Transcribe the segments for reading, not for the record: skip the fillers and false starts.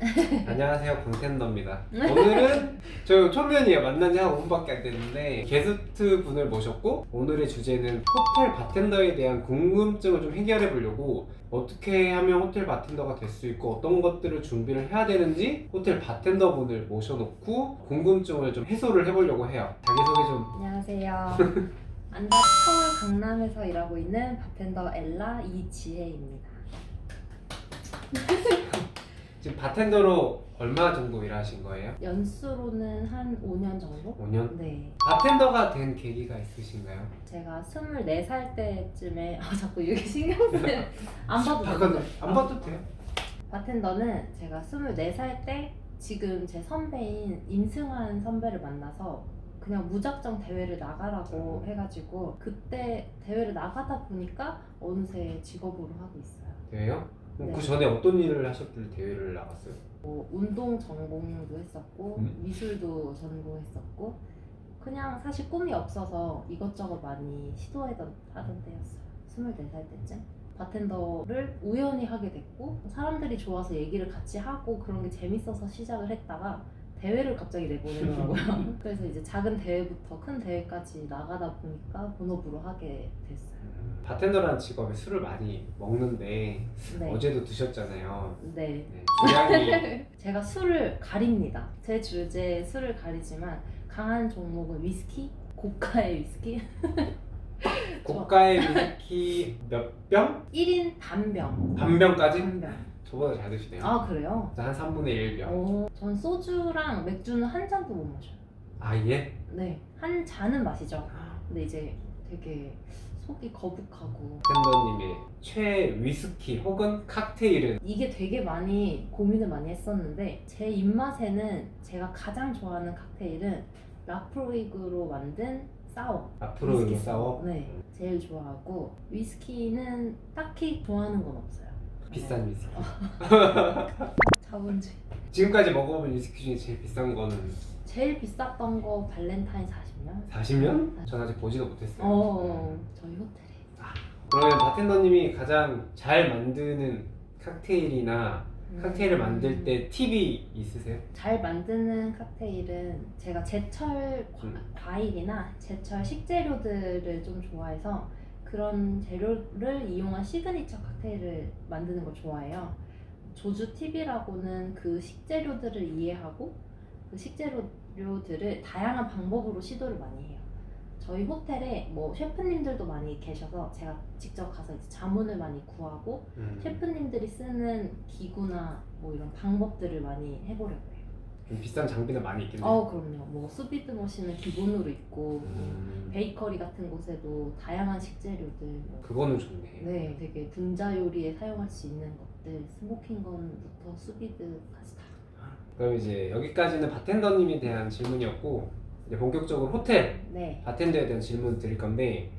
안녕하세요, 공텐더입니다. 오늘은 저 초면이에요. 만난 지 한 5분밖에 안 됐는데 게스트 분을 모셨고, 오늘의 주제는 호텔 바텐더에 대한 궁금증을 좀 해결해 보려고, 어떻게 하면 호텔 바텐더가 될 수 있고 어떤 것들을 준비를 해야 되는지 호텔 바텐더 분을 모셔놓고 궁금증을 좀 해소를 해보려고 해요. 자기소개 좀. 안녕하세요. 안다 서울 강남에서 일하고 있는 바텐더 엘라 이지혜입니다. 지금 바텐더로 얼마 정도 일하신 거예요? 연수로는 한 5년 정도? 5년? 네. 바텐더가 된 계기가 있으신가요? 제가 24살 때쯤에 자꾸 이렇게 신경 쓰는 안 봐도 되죠? 안 봐도 돼요. 바텐더는 제가 24살 때 지금 제 선배인 임승환 선배를 만나서 그냥 무작정 대회를 나가라고 해가지고 그때 대회를 나가다 보니까 어느새 직업으로 하고 있어요. 대회요? 네. 그 전에 어떤 일을 하셨길래 대회를 나갔어요? 뭐 운동 전공도 했었고 미술도 전공했었고 그냥 사실 꿈이 없어서 이것저것 많이 시도하던 때였어요. 24살 때쯤 바텐더를 우연히 하게 됐고 사람들이 좋아서 얘기를 같이 하고 그런 게 재밌어서 시작을 했다가 대회를 갑자기 내보내더라고요. 그래서 이제 작은 대회부터 큰 대회까지 나가다 보니까 본업으로 하게 됐어요. 바텐더라는 직업에 술을 많이 먹는데 네. 어제도 드셨잖아요. 네. 네, 주량이 제가 술을 가립니다. 제 주제에 술을 가리지만 강한 종목은 위스키, 고가의 위스키. 고가의 위스키 몇 병? 1인 반병. 반병까지? 반병. 저보다 잘 드시네요. 아 그래요? 한 3분의 1병. 전 소주랑 맥주는 한 잔도 못 마셔요. 아 예? 네, 한 잔은 마시죠. 근데 이제 되게 속이 거북하고 바텐더님의 최애 위스키 혹은 칵테일은? 이게 되게 많이 고민을 많이 했었는데 제 입맛에는 제가 가장 좋아하는 칵테일은 라프로이그로 만든 사워. 앞으로 위스키 사워? 네, 제일 좋아하고 위스키는 딱히 좋아하는 건 없어요. 비싼 위스키. 자본주의. 지금까지 먹어본 위스키 중에 제일 비싼 거는 제일 비쌌던 거 발렌타인 40년? 40년? 전 아직 보지도 못했어요. 저희 호텔에. 그러면 바텐더님이 가장 잘 만드는 칵테일이나 칵테일을 만들 때 팁이 있으세요? 잘 만드는 칵테일은 제가 제철 과일이나 제철 식재료들을 좀 좋아해서 그런 재료를 이용한 시그니처 칵테일을 만드는 걸 좋아해요. 조주 팁이라고는 그 식재료들을 이해하고 그 식재료들을 다양한 방법으로 시도를 많이 해요. 저희 호텔에 뭐 셰프님들도 많이 계셔서 제가 직접 가서 이제 자문을 많이 구하고 셰프님들이 쓰는 기구나 뭐 이런 방법들을 많이 해보려고 해요. 좀 비싼 장비는 많이 있겠네요. 그럼요. 뭐 수비드 머신은 기본으로 있고 베이커리 같은 곳에도 다양한 식재료들 그거는 좋네. 네, 되게 분자 요리에 사용할 수 있는 것들 스모킹 건부터 수비드까지 다. 그럼 이제 여기까지는 바텐더님에 대한 질문이었고, 이제 본격적으로 호텔 네. 바텐더에 대한 질문 드릴 건데,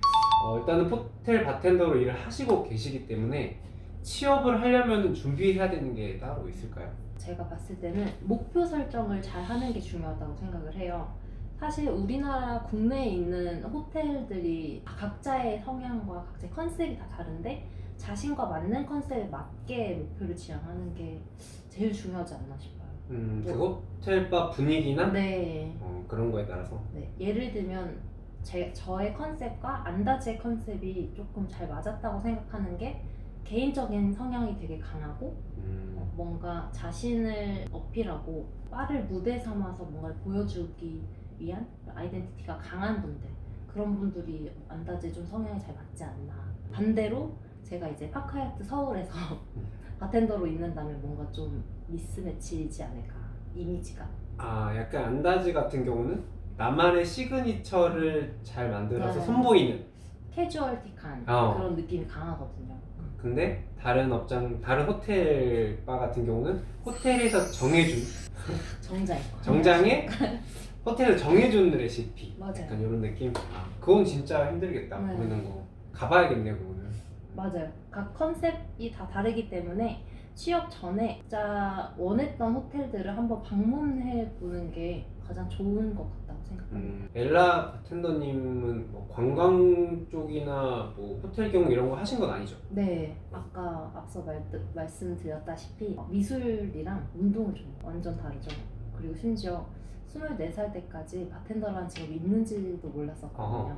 일단은 호텔 바텐더로 일을 하시고 계시기 때문에 취업을 하려면 준비해야 되는 게 따로 있을까요? 제가 봤을 때는 목표 설정을 잘 하는 게 중요하다고 생각을 해요. 사실 우리나라 국내에 있는 호텔들이 각자의 성향과 각자의 컨셉이 다 다른데 자신과 맞는 컨셉에 맞게 목표를 지향하는 게 제일 중요하지 않나 싶어요. 그 호텔바 분위기나 네. 그런 거에 따라서. 네. 예를 들면 저의 컨셉과 안다지의 컨셉이 조금 잘 맞았다고 생각하는 게 개인적인 성향이 되게 강하고 뭔가 자신을 어필하고 바를 무대 삼아서 뭔가를 보여주기 위한 아이덴티티가 강한 분들, 그런 분들이 안다지에 좀 성향이 잘 맞지 않나. 반대로 제가 이제 파크하얏트 서울에서 바텐더로 있는다면 뭔가 좀 미스매치이지 않을까, 이미지가. 약간 안다지 같은 경우는 나만의 시그니처를 잘 만들어서 네. 선보이는. 캐주얼틱한 그런 느낌이 강하거든요. 근데 다른 호텔 바 같은 경우는 호텔에서 정해준 정장에 호텔에서 정해준 레시피. 맞아요. 약간 이런 느낌. 그건 진짜 힘들겠다. 네. 보는 거. 가봐야겠네요, 그거는. 맞아요. 각 컨셉이 다 다르기 때문에 취업 전에 진짜 원했던 호텔들을 한번 방문해 보는 게 가장 좋은 것 같다고 생각합니다. 엘라 바텐더님은 뭐 관광 쪽이나 뭐 호텔 경영 이런 거 하신 건 아니죠? 네, 아까 앞서 말씀드렸다시피 미술이랑 운동을 좀 완전 다르죠. 그리고 심지어 24살 때까지 바텐더라는 직업이 있는지도 몰랐었거든요.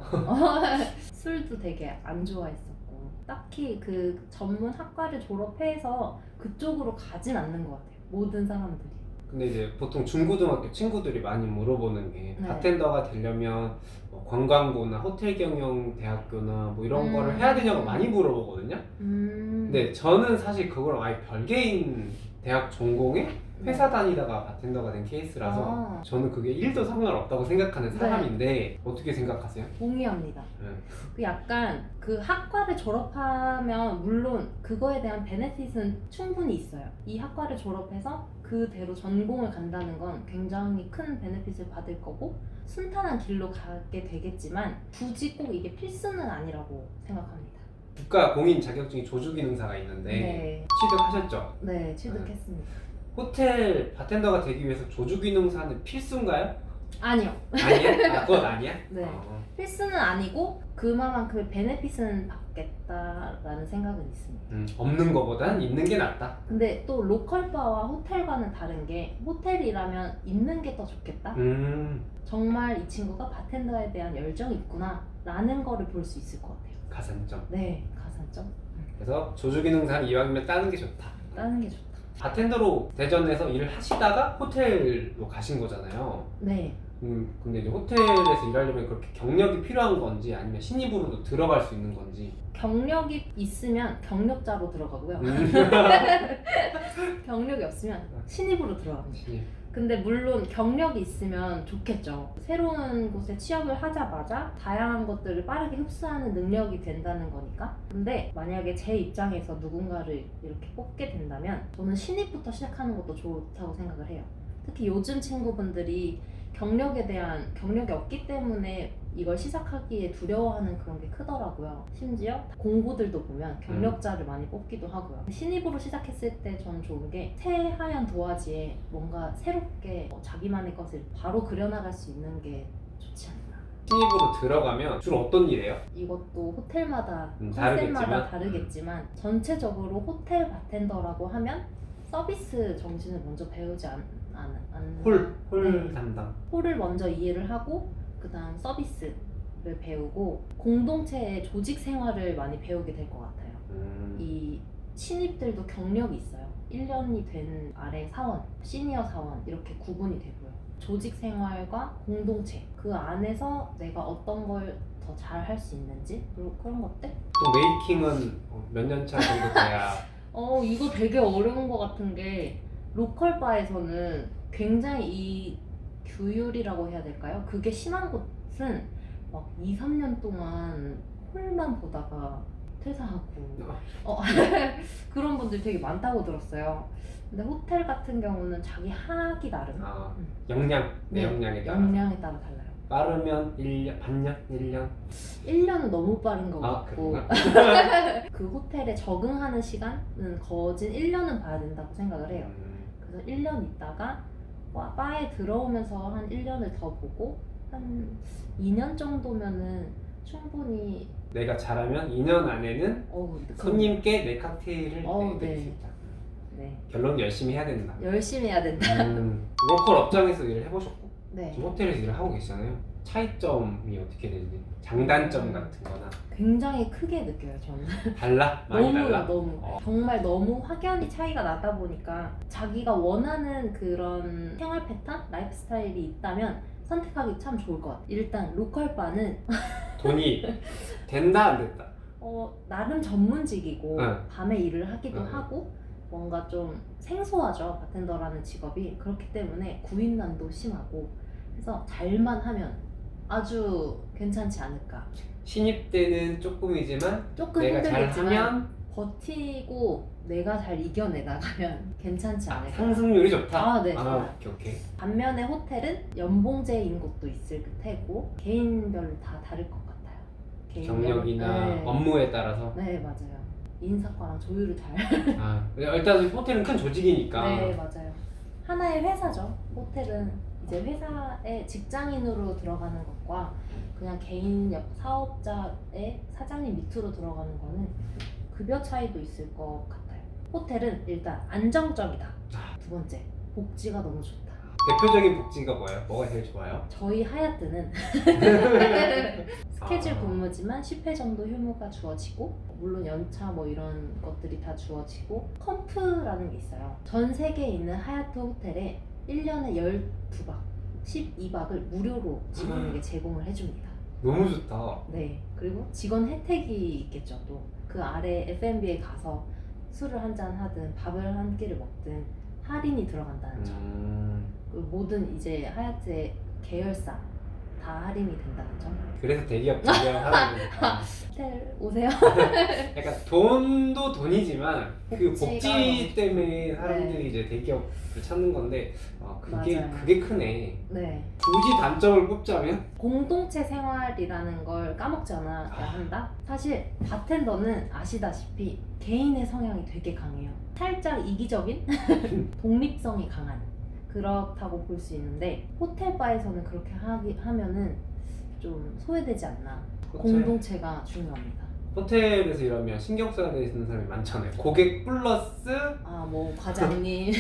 술도 되게 안 좋아했었고 딱히 그 전문 학과를 졸업해서 그쪽으로 가진 않는 것 같아요. 모든 사람들이. 근데 이제 보통 중고등학교 친구들이 많이 물어보는 게 네. 바텐더가 되려면 뭐 관광고나 호텔 경영 대학교나 뭐 이런 거를 해야 되냐고 많이 물어보거든요. 근데 저는 사실 그거랑 아예 별개인 대학 전공에 회사 다니다가 바텐더가 된 케이스라서 저는 그게 1도 상관없다고 생각하는 사람인데 어떻게 생각하세요? 동의합니다. 네. 그 약간 그 학과를 졸업하면 물론 그거에 대한 베네핏은 충분히 있어요. 이 학과를 졸업해서 그대로 전공을 간다는 건 굉장히 큰 베네핏을 받을 거고 순탄한 길로 가게 되겠지만 굳이 꼭 이게 필수는 아니라고 생각합니다. 국가 공인 자격증이 조주기능사가 있는데 네, 취득하셨죠? 네 취득했습니다. 호텔 바텐더가 되기 위해서 조주기능사는 필수인가요? 아니요. 아니야? 그건 아니야? 네. 필수는 아니고 그만큼의 베네핏은 받겠다라는 생각은 있습니다. 없는 거보단 있는 게 낫다. 근데 또 로컬바와 호텔과는 다른 게 호텔이라면 있는 게 더 좋겠다. 정말 이 친구가 바텐더에 대한 열정이 있구나 라는 거를 볼 수 있을 것 같아요. 가산점. 네, 가산점. 그래서 조주기능사는 이왕이면 따는 게 좋다. 따는 게 좋다. 바텐더로 대전에서 일을 하시다가 호텔로 가신 거잖아요. 네. 근데 이제 호텔에서 일하려면 그렇게 경력이 필요한 건지 아니면 신입으로도 들어갈 수 있는 건지. 경력이 있으면 경력자로 들어가고요. 경력이 없으면 신입으로 들어갑니다. 신입. 근데 물론 경력이 있으면 좋겠죠. 새로운 곳에 취업을 하자마자 다양한 것들을 빠르게 흡수하는 능력이 된다는 거니까. 근데 만약에 제 입장에서 누군가를 이렇게 뽑게 된다면 저는 신입부터 시작하는 것도 좋다고 생각을 해요. 특히 요즘 친구분들이 경력이 없기 때문에 이걸 시작하기에 두려워하는 그런 게 크더라고요. 심지어 공고들도 보면 경력자를 많이 뽑기도 하고요. 신입으로 시작했을 때 저는 좋은 게 새하얀 도화지에 뭔가 새롭게 자기만의 것을 바로 그려나갈 수 있는 게 좋지 않나. 신입으로 들어가면 주로 어떤 일해요? 이것도 호텔마다 다르겠지만. 컨셉마다 다르겠지만 전체적으로 호텔 바텐더라고 하면 서비스 정신을 먼저 배우지 않는 홀 네. 담당. 홀을 먼저 이해를 하고 그 다음 서비스를 배우고 공동체의 조직 생활을 많이 배우게 될 것 같아요. 이 신입들도 경력이 있어요. 1년이 된 아래 사원, 시니어 사원 이렇게 구분이 되고요. 조직 생활과 공동체 그 안에서 내가 어떤 걸 더 잘 할 수 있는지 그리고 그런 것들? 또 메이킹은 몇 년 차 정도 돼야 이거 되게 어려운 것 같은 게 로컬 바에서는 굉장히 이 규율이라고 해야 될까요? 그게 심한 곳은 막 2, 3년 동안 홀만 보다가 퇴사하고 그런 분들 되게 많다고 들었어요. 근데 호텔 같은 경우는 자기 하기 나름 역량, 내 네, 역량에 따라 역량에 따라 달라요. 빠르면 1년, 반년, 1년 1년은 너무 빠른 것 아, 같고 그 호텔에 적응하는 시간은 거진 1년은 봐야 된다고 생각을 해요. 그래서 1년 있다가 바에 들어오면서 한 1년을 더 보고 한 2년 정도면은 충분히 내가 잘하면 2년 안에는 손님께 내 칵테일을 내릴 수 네. 있다. 네. 결론은 열심히 해야 된다. 열심히 해야 된다. 로컬 업장에서 일을 해보셨고 네. 지금 호텔에서 일을 하고 계시잖아요. 차이점이 어떻게 되는지 장단점 같은 거나 굉장히 크게 느껴요 저는. 달라? 많이 달라? 너무 정말 너무 확연히 차이가 나다 보니까 자기가 원하는 그런 생활 패턴, 라이프 스타일이 있다면 선택하기 참 좋을 것 같아요. 일단 로컬 바는 돈이 된다 안 됐다? 나름 전문직이고 응. 밤에 일을 하기도 응. 하고 뭔가 좀 생소하죠 바텐더라는 직업이. 그렇기 때문에 구인난도 심하고 그래서 잘만 하면 아주 괜찮지 않을까. 신입 때는 조금이지만 조금 내가 힘들겠지만 잘하면 버티고 내가 잘 이겨내나가면 괜찮지 않을까. 상승률이 좋다? 네. 오케이. 반면에 호텔은 연봉제인 곳도 있을 테고 개인별로 다 다를 것 같아요. 경력이나 네. 업무에 따라서 네 맞아요. 인사과랑 조율을 잘. 일단 호텔은 큰 조직이니까 네 맞아요. 하나의 회사죠. 호텔은 이제 회사에 직장인으로 들어가는 것과 그냥 개인 사업자의 사장님 밑으로 들어가는 거는 급여 차이도 있을 것 같아요. 호텔은 일단 안정적이다. 두 번째, 복지가 너무 좋다. 대표적인 복지가 뭐예요? 뭐가 제일 좋아요? 저희 하얏트는 스케줄 근무지만 10회 정도 휴무가 주어지고 물론 연차 뭐 이런 것들이 다 주어지고 컴프라는 게 있어요. 전 세계에 있는 하얏트 호텔에 1년에 12박 12박을 무료로 직원에게 제공을 해줍니다. 너무 좋다. 네. 그리고 직원 혜택이 있겠죠. 또 그 아래 F&B에 가서 술을 한잔 하든 밥을 한 끼를 먹든 할인이 들어간다는 점. 그리고 모든 이제 하얏트의 계열사 다 할인이 된다는 점. 그래서 대기업 준비하는 거니까. 호텔 오세요. 약간 돈도 돈이지만 그 복지가 복지 때문에 사람들이 네. 이제 대기업을 찾는 건데 그게 맞아요. 그게 크네. 네. 굳이 단점을 뽑자면 공동체 생활이라는 걸 까먹지 않아야 한다. 사실 바텐더는 아시다시피 개인의 성향이 되게 강해요. 살짝 이기적인 독립성이 강한 그렇다고 볼 수 있는데 호텔 바에서는 그렇게 하면은 좀 소외되지 않나. 공동체가 중요합니다. 호텔에서 일하면 신경 써야 되는 사람이 많잖아요. 고객 플러스 뭐 과장님,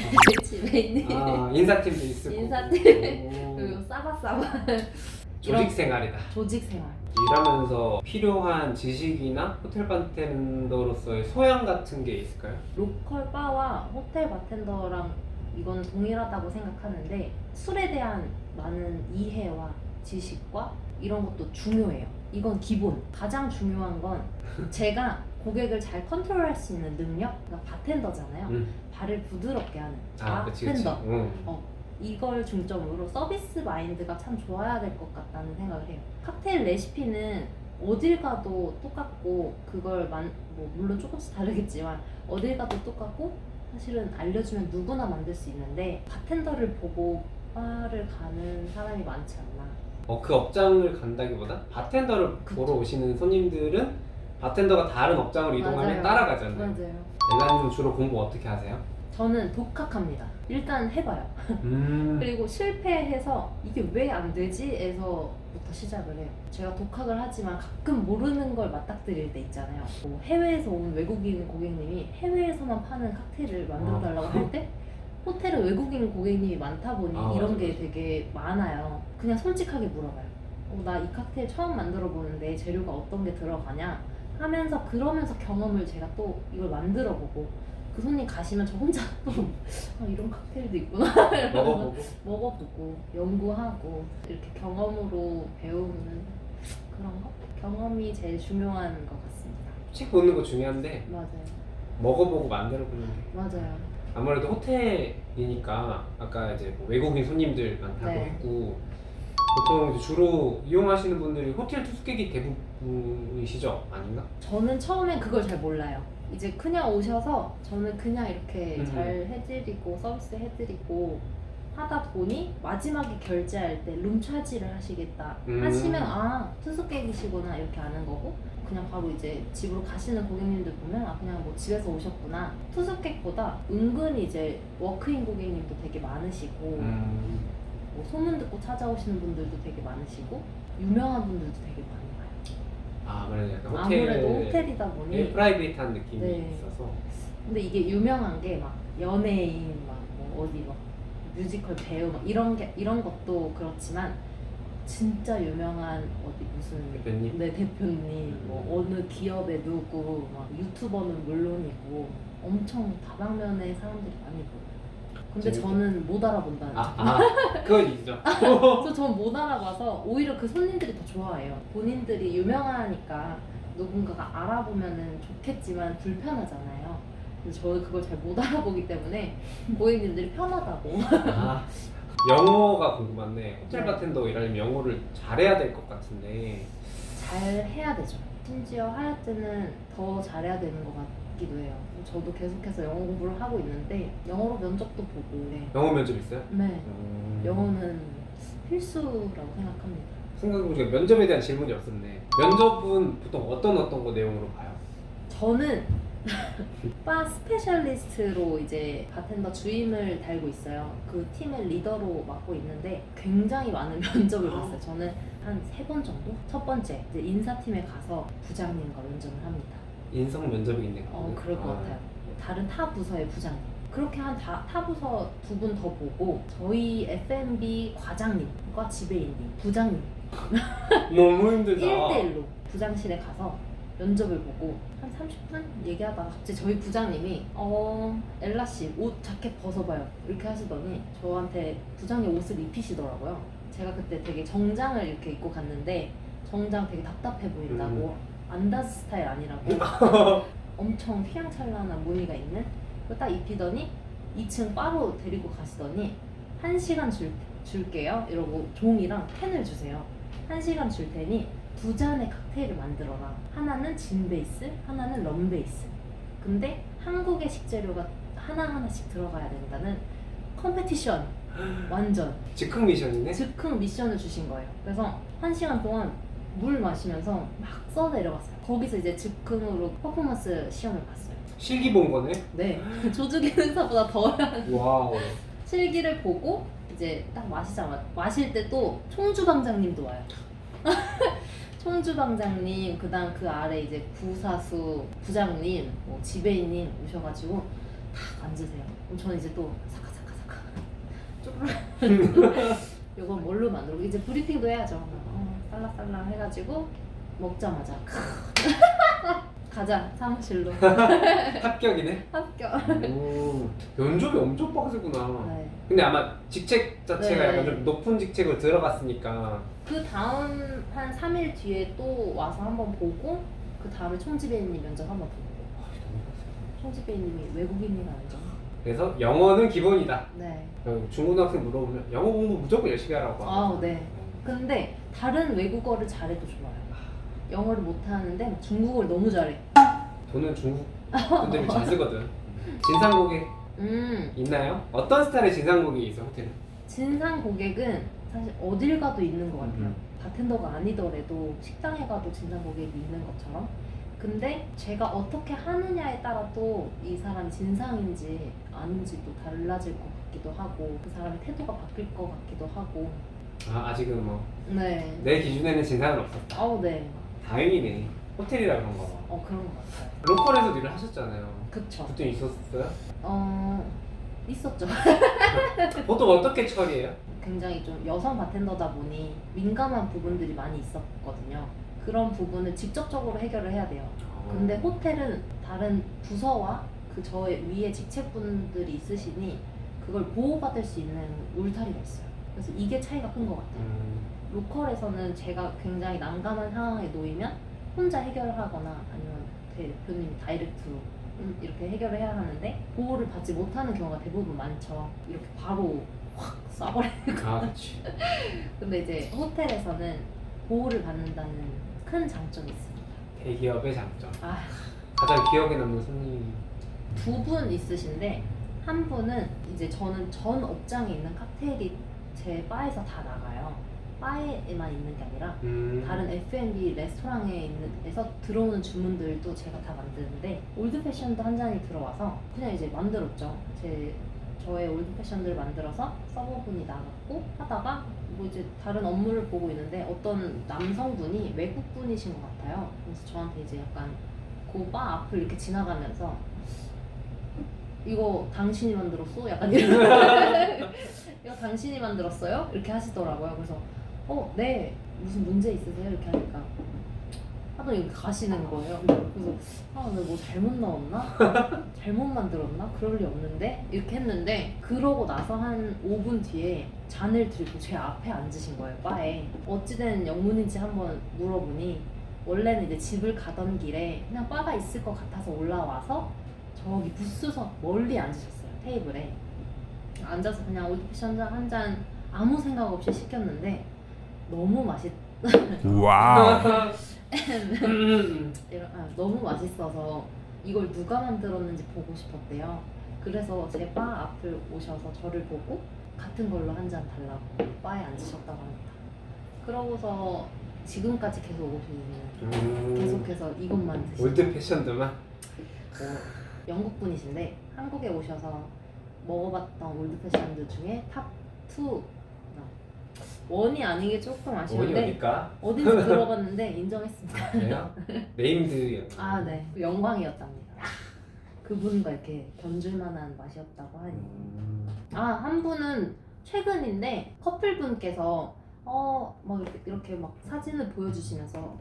지배인님, 인사팀도 있을 거고. 인사팀. 오. 그리고 싸바싸바 조직 생활이다. 조직 생활. 일하면서 필요한 지식이나 호텔 바텐더로서의 소양 같은 게 있을까요? 로컬 바와 호텔 바텐더랑 이건 동일하다고 생각하는데 술에 대한 많은 이해와 지식과 이런 것도 중요해요. 이건 기본. 가장 중요한 건 제가 고객을 잘 컨트롤할 수 있는 능력, 그러니까 바텐더잖아요. 발을 부드럽게 하는 그치. 바텐더. 이걸 중점으로 서비스 마인드가 참 좋아야 될 것 같다는 생각을 해요. 칵테일 레시피는 어딜 가도 똑같고 그걸 뭐 물론 조금씩 다르겠지만 어딜 가도 똑같고 사실은 알려주면 누구나 만들 수 있는데 바텐더를 보고 바를 가는 사람이 많지 않나. 그 업장을 간다기보다 바텐더를 그쵸. 보러 오시는 손님들은 바텐더가 다른 업장으로 이동하면 맞아요. 따라가잖아요. 맞아요. 엘라님은 주로 공부 어떻게 하세요? 저는 독학합니다. 일단 해봐요. 그리고 실패해서 이게 왜 안 되지? 에서부터 시작을 해요. 제가 독학을 하지만 가끔 모르는 걸 맞닥뜨릴 때 있잖아요. 뭐 해외에서 온 외국인 고객님이 해외에서만 파는 칵테일을 만들어달라고 할 때 호텔은 외국인 고객님이 많다 보니 이런 맞아, 게 맞아. 되게 많아요. 그냥 솔직하게 물어봐요. 나 이 칵테일 처음 만들어 보는데 재료가 어떤 게 들어가냐 하면서 그러면서 경험을 제가 또 이걸 만들어 보고 그 손님 가시면 저 혼자 또 이런 칵테일도 있구나 먹어보고. 먹어보고 연구하고 이렇게 경험으로 배우는 그런 거? 경험이 제일 중요한 것 같습니다. 책 보는 거 중요한데 맞아요. 먹어보고 만들어보는 게 맞아요. 아무래도 호텔이니까 아까 이제 뭐 외국인 손님들 많다고 네. 했고 보통 이제 주로 이용하시는 분들이 호텔 투숙객이 대부분이시죠? 아닌가? 저는 처음엔 그걸 잘 몰라요. 이제 그냥 오셔서 저는 그냥 이렇게 잘 해드리고 서비스 해드리고 하다 보니 마지막에 결제할 때 룸차지를 하시겠다 하시면 투숙객이시구나 이렇게 아는 거고 그냥 바로 이제 집으로 가시는 고객님들 보면 그냥 뭐 집에서 오셨구나. 투숙객보다 은근히 이제 워크인 고객님도 되게 많으시고 뭐 소문 듣고 찾아오시는 분들도 되게 많으시고 유명한 분들도 되게 많이 와요. 아무래도 약간 아무래도 호텔이다 보니 프라이빗한 느낌이 네. 있어서 근데 이게 유명한 게 막 연예인 막 뭐 어디 막 뮤지컬 배우 막 이런 것도 그렇지만 진짜 유명한 어디 무슨 대표님? 네 대표님 뭐 어느 기업의 누구 막 유튜버는 물론이고 엄청 다방면의 사람들이 많이 보여요. 근데 재밌겠다. 저는 못 알아본다는 점. 그건 있죠. 저는 못 알아봐서 오히려 그 손님들이 더 좋아해요. 본인들이 유명하니까 누군가가 알아보면은 좋겠지만 불편하잖아요. 근데 저는 그걸 잘 못 알아보기 때문에 고객님들이 편하다고. 영어가 궁금한데 호텔 네. 바텐더 일하려면 영어를 잘해야 될 것 같은데 잘 해야 되죠. 심지어 하얏트는 더 잘해야 되는 것 같기도 해요. 저도 계속해서 영어 공부를 하고 있는데 영어로 면접도 보고. 네. 영어 면접 있어요? 네. 영어는 필수라고 생각합니다. 생각해보니까 면접에 대한 질문이 없었네. 면접은 보통 어떤 거 내용으로 봐요? 저는 바 스페셜리스트로 이제 바텐더 주임을 달고 있어요. 그 팀의 리더로 맡고 있는데 굉장히 많은 면접을 봤어요. 저는 한 3번 정도? 첫 번째 이제 인사팀에 가서 부장님과 면접을 합니다. 인성 면접이 있네. 그럴 것 같아요. 다른 타 부서의 부장님. 그렇게 한 타 부서 2분 더 보고 저희 F&B 과장님과 지배인님, 부장님 너무 힘들다. 1대1로 부장실에 가서 면접을 보고 한 30분 얘기하다가 갑자기 저희 부장님이 엘라씨 옷 자켓 벗어봐요 이렇게 하시더니 저한테 부장님 옷을 입히시더라고요. 제가 그때 되게 정장을 이렇게 입고 갔는데 정장 되게 답답해 보인다고 안다즈 스타일 아니라고 엄청 휘황찬란한 무늬가 있는 그거 딱 입히더니 2층 바로 데리고 가시더니 1시간 줄게요 이러고 종이랑 펜을 주세요. 1시간 줄 테니 2잔의 칵테일을 만들어라. 하나는 진 베이스, 하나는 럼 베이스. 근데 한국의 식재료가 하나하나씩 들어가야 된다는 컴페티션. 완전 즉흥 미션이네. 즉흥 미션을 주신 거예요. 그래서 1시간 동안 물 마시면서 막 써내려갔어요. 거기서 이제 즉흥으로 퍼포먼스 시험을 봤어요. 실기 본 거네. 네. 조주 기능사보다 더 어려운 와우. 실기를 보고 이제 딱 마실 때 또 총주방장님도 와요. 총주방장님, 그다음 그 아래 이제 구사수 부장님, 뭐 지배인님 오셔가지고 딱 앉으세요. 그럼 저는 이제 또 쪼르르 이건 뭘로 만들고 이제 브리핑도 해야죠. 살랑살랑 해가지고 먹자마자 가자 사무실로 합격이네. 합격. 면접이 엄청 빡세구나. 네. 근데 아마 직책 자체가 네. 약간 좀 높은 직책으로 들어갔으니까. 그 다음 한 3일 뒤에 또 와서 한번 보고 그 다음에 총지배인님 면접 한번 보고 총지배인님이 외국인이라는 점. 그래서 영어는 기본이다. 네. 중고등학생 물어보면 영어 공부 무조건 열심히 하라고. 아, 네. 근데 다른 외국어를 잘해도 좋아요. 영어를 못하는데 중국어를 너무 잘해. 돈은 중국 분들이 잘 쓰거든. 진상 고객 있나요? 어떤 스타일의 진상 고객이 있어 호텔은? 진상 고객은 사실 어딜 가도 있는 것 같아요. 음. 바텐더가 아니더라도 식당에 가도 진상 고객이 있는 것처럼. 근데 제가 어떻게 하느냐에 따라 또 이 사람이 진상인지 아닌지도 달라질 것 같기도 하고 그 사람의 태도가 바뀔 것 같기도 하고. 아직은 뭐 내 네. 기준에는 진상은 없었다. 네. 다행이네. 호텔이라 그런가 봐. 그런 것 같아요. 로컬에서도 일을 하셨잖아요. 그쵸. 그때 있었어요? 있었죠. 보통 어떻게 처리해요? 굉장히 좀 여성 바텐더다 보니 민감한 부분들이 많이 있었거든요. 그런 부분을 직접적으로 해결을 해야 돼요. 근데 호텔은 다른 부서와 그 저의 위에 직책분들이 있으시니 그걸 보호받을 수 있는 울타리가 있어요. 그래서 이게 차이가 큰 것 같아요. 로컬에서는 제가 굉장히 난감한 상황에 놓이면 혼자 해결을 하거나 아니면 대표님 다이렉트로 이렇게 해결을 해야 하는데 보호를 받지 못하는 경우가 대부분 많죠. 이렇게 바로 확 쏴버리고. 그렇지. 근데 이제 호텔에서는 보호를 받는다는 큰 장점이 있습니다. 대기업의 장점. 아, 가장 기억에 남는 손님. 2분 있으신데 한 분은 이제 저는 전 업장에 있는 칵테일이 제 바에서 다 나가요. 바에만 있는 게 아니라 다른 F&B 레스토랑에 있는,에서 들어오는 주문들도 제가 다 만드는데 올드 패션도 한 잔이 들어와서 그냥 이제 만들었죠. 저의 올드 패션들을 만들어서 서버분이 나갔고 하다가 뭐 이제 다른 업무를 보고 있는데 어떤 남성분이 외국분이신 것 같아요. 그래서 저한테 이제 약간 그 바 앞을 이렇게 지나가면서 이거 당신이 만들었어? 약간 이런 이거 당신이 만들었어요? 이렇게 하시더라고요. 그래서 네 무슨 문제 있으세요? 이렇게 하니까 하더니 여기 가시는 거예요. 그래서 내가 뭐 잘못 넣었나? 잘못 만들었나? 그럴 리 없는데? 이렇게 했는데 그러고 나서 한 5분 뒤에 잔을 들고 제 앞에 앉으신 거예요. 바에. 어찌된 영문인지 한번 물어보니 원래는 이제 집을 가던 길에 그냥 바가 있을 것 같아서 올라와서 저기 부스석 멀리 앉으셨어요. 테이블에 앉아서 그냥 올드패션 한 잔 아무 생각 없이 시켰는데 너무 와우. 너무 맛있어서 이걸 누가 만들었는지 보고 싶었대요. 그래서 제 바 앞을 오셔서 저를 보고 같은 걸로 한 잔 달라고 바에 앉으셨다고 합니다. 그러고서 지금까지 계속 오시는 계속해서 이것만 드시고 올드 패션들만. 영국 분이신데 한국에 오셔서 먹어봤던 올드 패션드 중에 탑 2. 원이 아닌 게 조금 원이 아쉬운데 어딜까? 어딘지 들어봤는데 인정했습니다. 그래요? 네임드. 아, 네. 영광이었답니다. 그분과 이렇게 견줄 만한 맛이었다고 하니. 한 분은 최근인데 커플분께서 막 이렇게 막 사진을 보여주시면서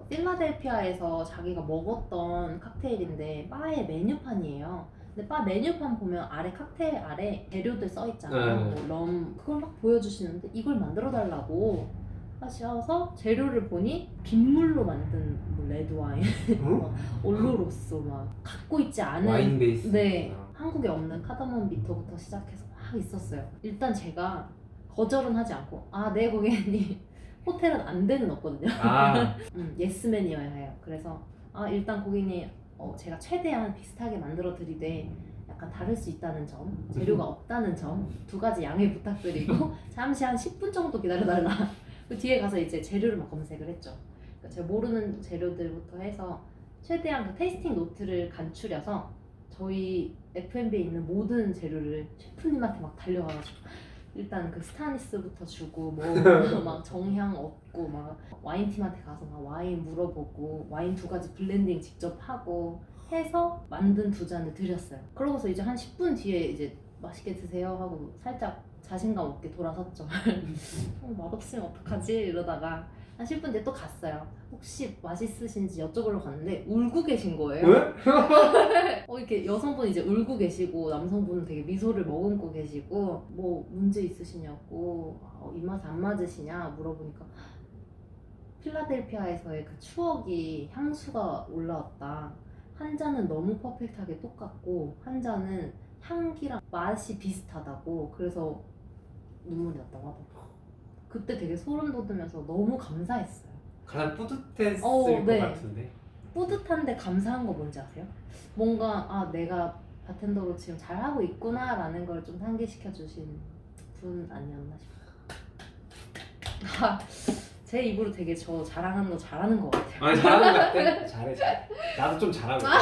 필라델피아에서 자기가 먹었던 칵테일인데 바의 메뉴판이에요. 근데 바 메뉴판 보면 아래 칵테일 아래 재료들 써 있잖아요. 뭐 럼 그걸 막 보여주시는데 이걸 만들어 달라고 하셔서 재료를 보니 빗물로 만든 뭐 레드 와인, 응? 올로로스 막 갖고 있지 않은 와인 베이스. 네, 한국에 없는 카다몬 비터부터 시작해서 막 있었어요. 일단 제가 거절은 하지 않고 네 고객님 호텔은 안 되는 없거든요. 아, 예스맨이어야 해요. 그래서 일단 고객님 제가 최대한 비슷하게 만들어 드리되 약간 다를 수 있다는 점, 재료가 없다는 점 두 가지 양해 부탁드리고 잠시 한 10분 정도 기다려달라. 그 뒤에 가서 이제 재료를 막 검색을 했죠. 그러니까 제가 모르는 재료들부터 해서 최대한 그 테이스팅 노트를 간추려서 저희 F&B에 있는 모든 재료를 셰프님한테 막 달려가가지고 일단 그 스타니스부터 주고 뭐 막 정향 얻고 막 와인팀한테 가서 막 와인 물어보고 와인 두 가지 블렌딩 직접 하고 해서 만든 두 잔을 드렸어요. 그러고서 이제 한 10분 뒤에 이제 맛있게 드세요 하고 살짝 자신감 없게 돌아섰죠. 맛없으면 어떡하지 이러다가 한 10분 뒤에 또 갔어요. 혹시 맛있으신지 여쭤보러 갔는데 울고 계신 거예요. 왜? 이렇게 여성분이 이제 울고 계시고 남성분은 되게 미소를 머금고 계시고 뭐 문제 있으시냐고 입맛 안 맞으시냐 물어보니까 필라델피아에서의 그 추억이 향수가 올라왔다. 한 잔은 너무 퍼펙트하게 똑같고 한 잔은 향기랑 맛이 비슷하다고 그래서 눈물이 났다고 하더라고요. 그때 되게 소름 돋으면서 너무 감사했어요. 가장 뿌듯했을 네. 것 같은데. 뿌듯한데 감사한 거 뭔지 아세요? 뭔가 내가 바텐더로 지금 잘하고 있구나 라는 걸 좀 상기시켜 주신 분 아니었나 싶어요. 제 입으로 되게 저 자랑하는 거 잘하는 것 같아요. 아니 잘하는 것 같아. 잘해. 나도 좀 잘하고 있어.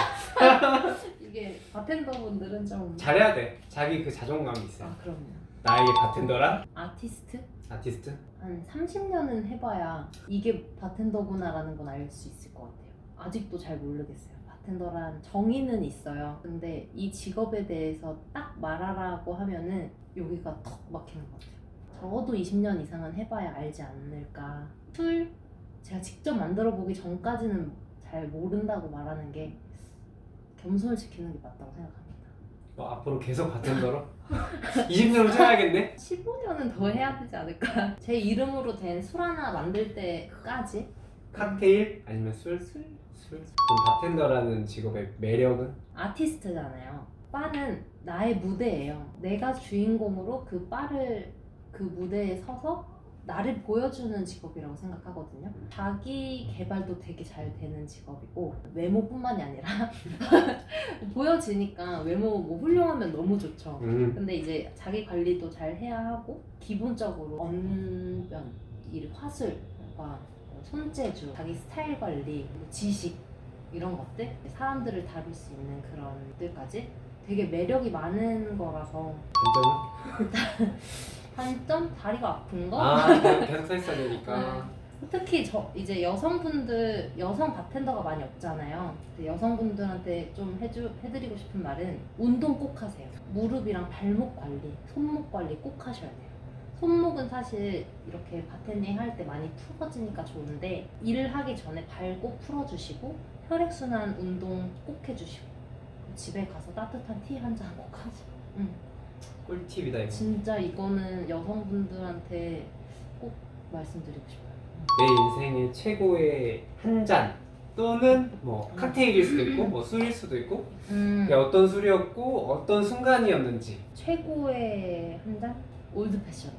이게 바텐더분들은 좀 잘해야 돼. 자기 그 자존감이 있어. 그럼요. 나에게 바텐더란 아티스트? 아티스트. 한 30년은 해봐야 이게 바텐더구나라는 건 알 수 있을 것 같아요. 아직도 잘 모르겠어요. 바텐더란 정의는 있어요. 근데 이 직업에 대해서 딱 말하라고 하면은 여기가 턱 막히는 것 같아요. 적어도 20년 이상은 해봐야 알지 않을까. 술 제가 직접 만들어 보기 전까지는 잘 모른다고 말하는 게 겸손을 지키는 게 맞다고 생각합니다. 앞으로 계속 바텐더로 20년을 쳐야겠네. 15년은 더 해야 되지 않을까. 제 이름으로 된 술 하나 만들 때까지 칵테일 아니면 술? 술 그럼 바텐더라는 직업의 매력은? 아티스트잖아요. 바는 나의 무대예요. 내가 주인공으로 그 바를 그 무대에 서서 나를 보여주는 직업이라고 생각하거든요. 자기 개발도 되게 잘 되는 직업이고 외모뿐만이 아니라 보여지니까 외모 뭐 훌륭하면 너무 좋죠. 근데 이제 자기 관리도 잘 해야 하고 기본적으로 언변, 화술과 손재주, 자기 스타일 관리, 지식 이런 것들 사람들을 다룰 수 있는 그런 것들까지 되게 매력이 많은 거라서 단점은? 단점? 다리가 아픈 거? 계속 서 있어야 되니까. 특히 이제 여성분들 여성 바텐더가 많이 없잖아요. 여성분들한테 좀 해드리고 싶은 말은 운동 꼭 하세요. 무릎이랑 발목 관리, 손목 관리 꼭 하셔야 돼요. 손목은 사실 이렇게 바텐딩 할 때 많이 풀어지니까 좋은데 일을 하기 전에 발 꼭 풀어주시고 혈액순환 운동 꼭 해주시고 집에 가서 따뜻한 티 한 잔 꼭 하시고. 꿀팁이다 이거. 진짜 이거는 여성분들한테 꼭 말씀드리고 싶어요. 내 인생의 최고의 한 잔 또는 뭐 칵테일일 수도 있고 뭐 술일 수도 있고 그게 어떤 술이었고 어떤 순간이었는지. 최고의 한 잔? 올드 패션드.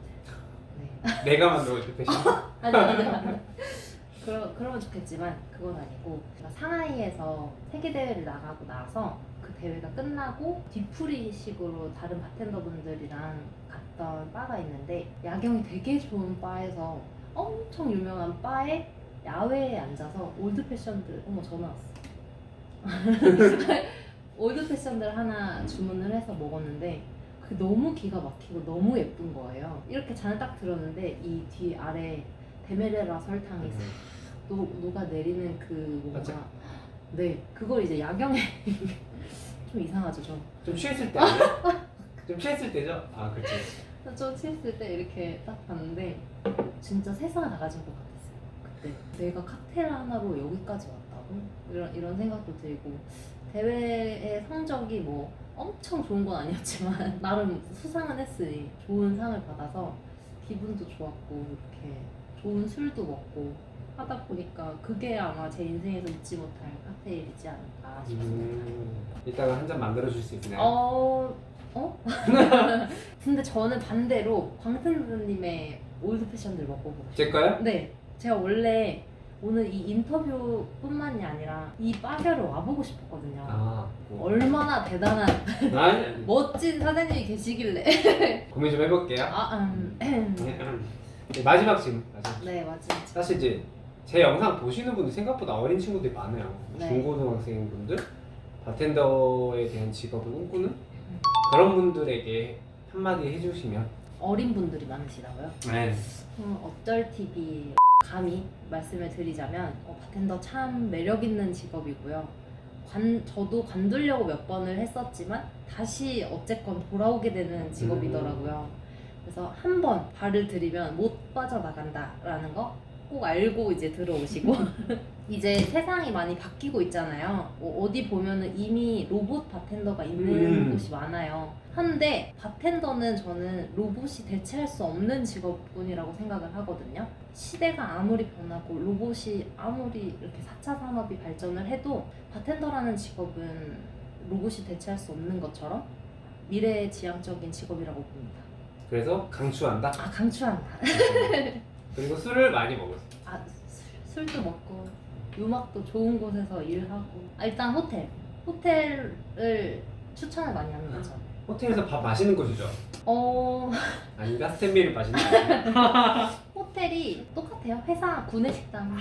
네. 내가 만든 올드 패션. 아니. 그러면 좋겠지만 그건 아니고 제가 상하이에서 세계 대회를 나가고 나서 그 대회가 끝나고 뒤풀이식으로 다른 바텐더분들이랑 갔던 바가 있는데 야경이 되게 좋은 바에서 엄청 유명한 바에 야외에 앉아서 올드 패션드 전화 왔어. 올드 패션들 하나 주문을 해서 먹었는데 그 너무 기가 막히고 너무 예쁜 거예요. 이렇게 잔을 딱 들었는데 이 뒤 아래 데메레라 설탕이 싹 녹아 내리는 그 뭔가 맞아. 네 그걸 이제 야경에 좀 이상하죠 좀. 좀 취했을 때 아니야? 좀 취했을 때죠? 아 그렇지. 좀 취했을 때 이렇게 딱 봤는데 진짜 세상을 다 가진 것 같았어요. 그때 내가 칵테일 하나로 여기까지 왔다고? 이런 생각도 들고 대회의 성적이 뭐 엄청 좋은 건 아니었지만 나름 수상은 했으니 좋은 상을 받아서 기분도 좋았고 이렇게 좋은 술도 먹고 하다 보니까 그게 아마 제 인생에서 잊지 못할 칵테일이지 않을까 싶습니다. 이따가 한 잔 만들어줄 수 있나요? 어? 근데 저는 반대로 광텐드님의 올드 패션들 먹어보고 싶어요. 제 거요? 네, 제가 원래 오늘 이 인터뷰뿐만이 아니라 이 빠겨를 와보고 싶었거든요. 아 얼마나 대단한 아니, 멋진 사장님이 계시길래 고민 좀 해볼게요. 네, 마지막 질문. 네 맞아요. 사실 이제 제 영상 보시는 분들 생각보다 어린 친구들이 많아요. 네. 중고등학생분들, 바텐더에 대한 직업을 꿈꾸는 그런 분들에게 한마디 해주시면. 어린 분들이 많으시다고요? 네. 어쩔 TV 감히 말씀을 드리자면 바텐더 참 매력 있는 직업이고요. 저도 관두려고 몇 번을 했었지만 다시 어쨌건 돌아오게 되는 직업이더라고요. 그래서 한 번 발을 들이면 못 빠져나간다라는 거 꼭 알고 이제 들어오시고 이제 세상이 많이 바뀌고 있잖아요. 어디 보면은 이미 로봇 바텐더가 있는 곳이 많아요. 한데 바텐더는 저는 로봇이 대체할 수 없는 직업군이라고 생각을 하거든요. 시대가 아무리 변하고 로봇이 아무리 이렇게 4차 산업이 발전을 해도 바텐더라는 직업은 로봇이 대체할 수 없는 것처럼 미래지향적인 직업이라고 봅니다. 그래서 강추한다. 아 강추한다. 그리고 술을 많이 먹었어요. 아 술도 먹고 음악도 좋은 곳에서 일하고 일단 호텔을 추천을 많이 하는 거죠. 호텔에서 밥 마시는 곳이죠? 아닌가? 스탠비를 마시는 곳이요? 호텔이 똑같아요. 회사 구내식당.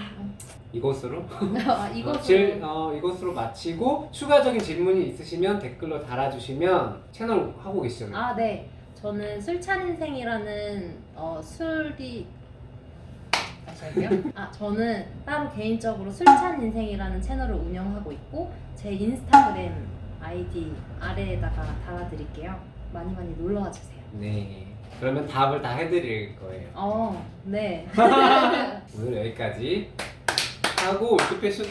이것으로? 이것으로 이것으로 마치고 추가적인 질문이 있으시면 댓글로 달아주시면 채널 하고 계시잖아요. 네. 저는 술찬인생이라는 술이 다시 할게요. 저는 따로 개인적으로 술찬인생이라는 채널을 운영하고 있고 제 인스타그램 아이디 아래에다가 달아드릴게요. 많이 놀러와 주세요. 네. 그러면 답을 다 해드릴 거예요. 네. 오늘 여기까지 하고 올드 패션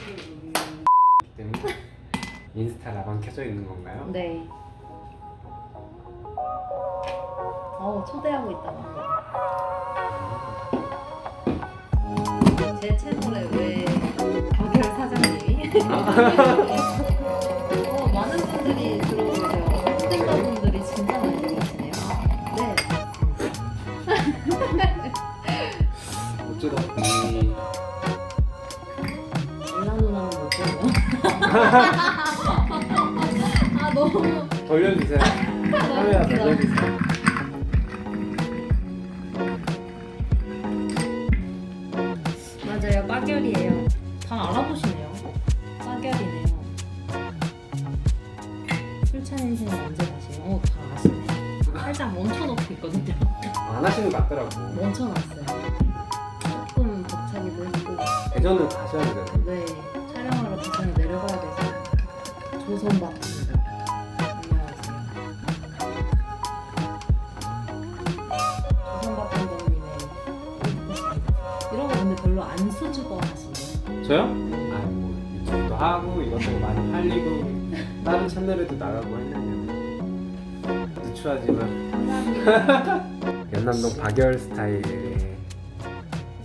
때문에 인스타라방 켜져 있는 건가요? 네. 초대하고 있다고. 제 채널에 왜 박열 사장님이? 많은 분들이 들어오세요. 스탠더분들이 진짜 많이 들어오시네요. 네. 어쩌다 보니 엘라 누나는 못 보여. 너무. 돌려주세요. 카메라 웃기다. 돌려주세요. 맞아요, 빠결이에요. 다 알아보시네요. 빠결이네요. 술찬 인생은 언제 가시요? 다 아시네. 살짝 멈춰놓고 있거든요. 안 하시는 것 같더라고. 멈춰놨어요. 조금 벅차기도 했고. 대전을 가셔야 되잖아요. 네, 촬영하러 부산에 내려가야 돼서 조선바탕입니다. 안녕하세요. 조선바탕님의 이런 거 근데 별로 안 수줍어 하시네요. 저요? 뭐 유튜브도 하고 이것저것 많이 팔리고 다른 채널에도 나가고 했는데요. 누추하지만 감사합니다. 연남동 박열 스타일의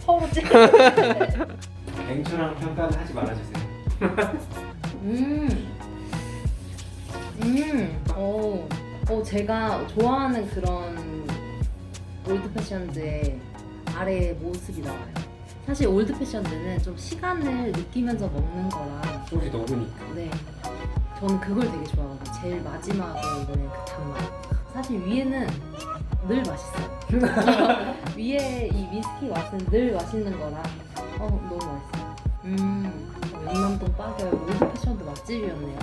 서로 찍. 앵초랑 평가는 하지 말아주세요. 제가 좋아하는 그런 올드 패션들의 아래의 모습이 나와요. 사실 올드 패션들은 좀 시간을 느끼면서 먹는 거라. 속이 녹으니까. 네, 저는 그걸 되게 좋아하거든요. 제일 마지막에 있는 그 단맛. 사실 위에는 늘 맛있어요. 위에 이 위스키 맛은 늘 맛있는 거라 너무 맛있어요. 연남동 빠겨요. 올드 패션도 맛집이었네요.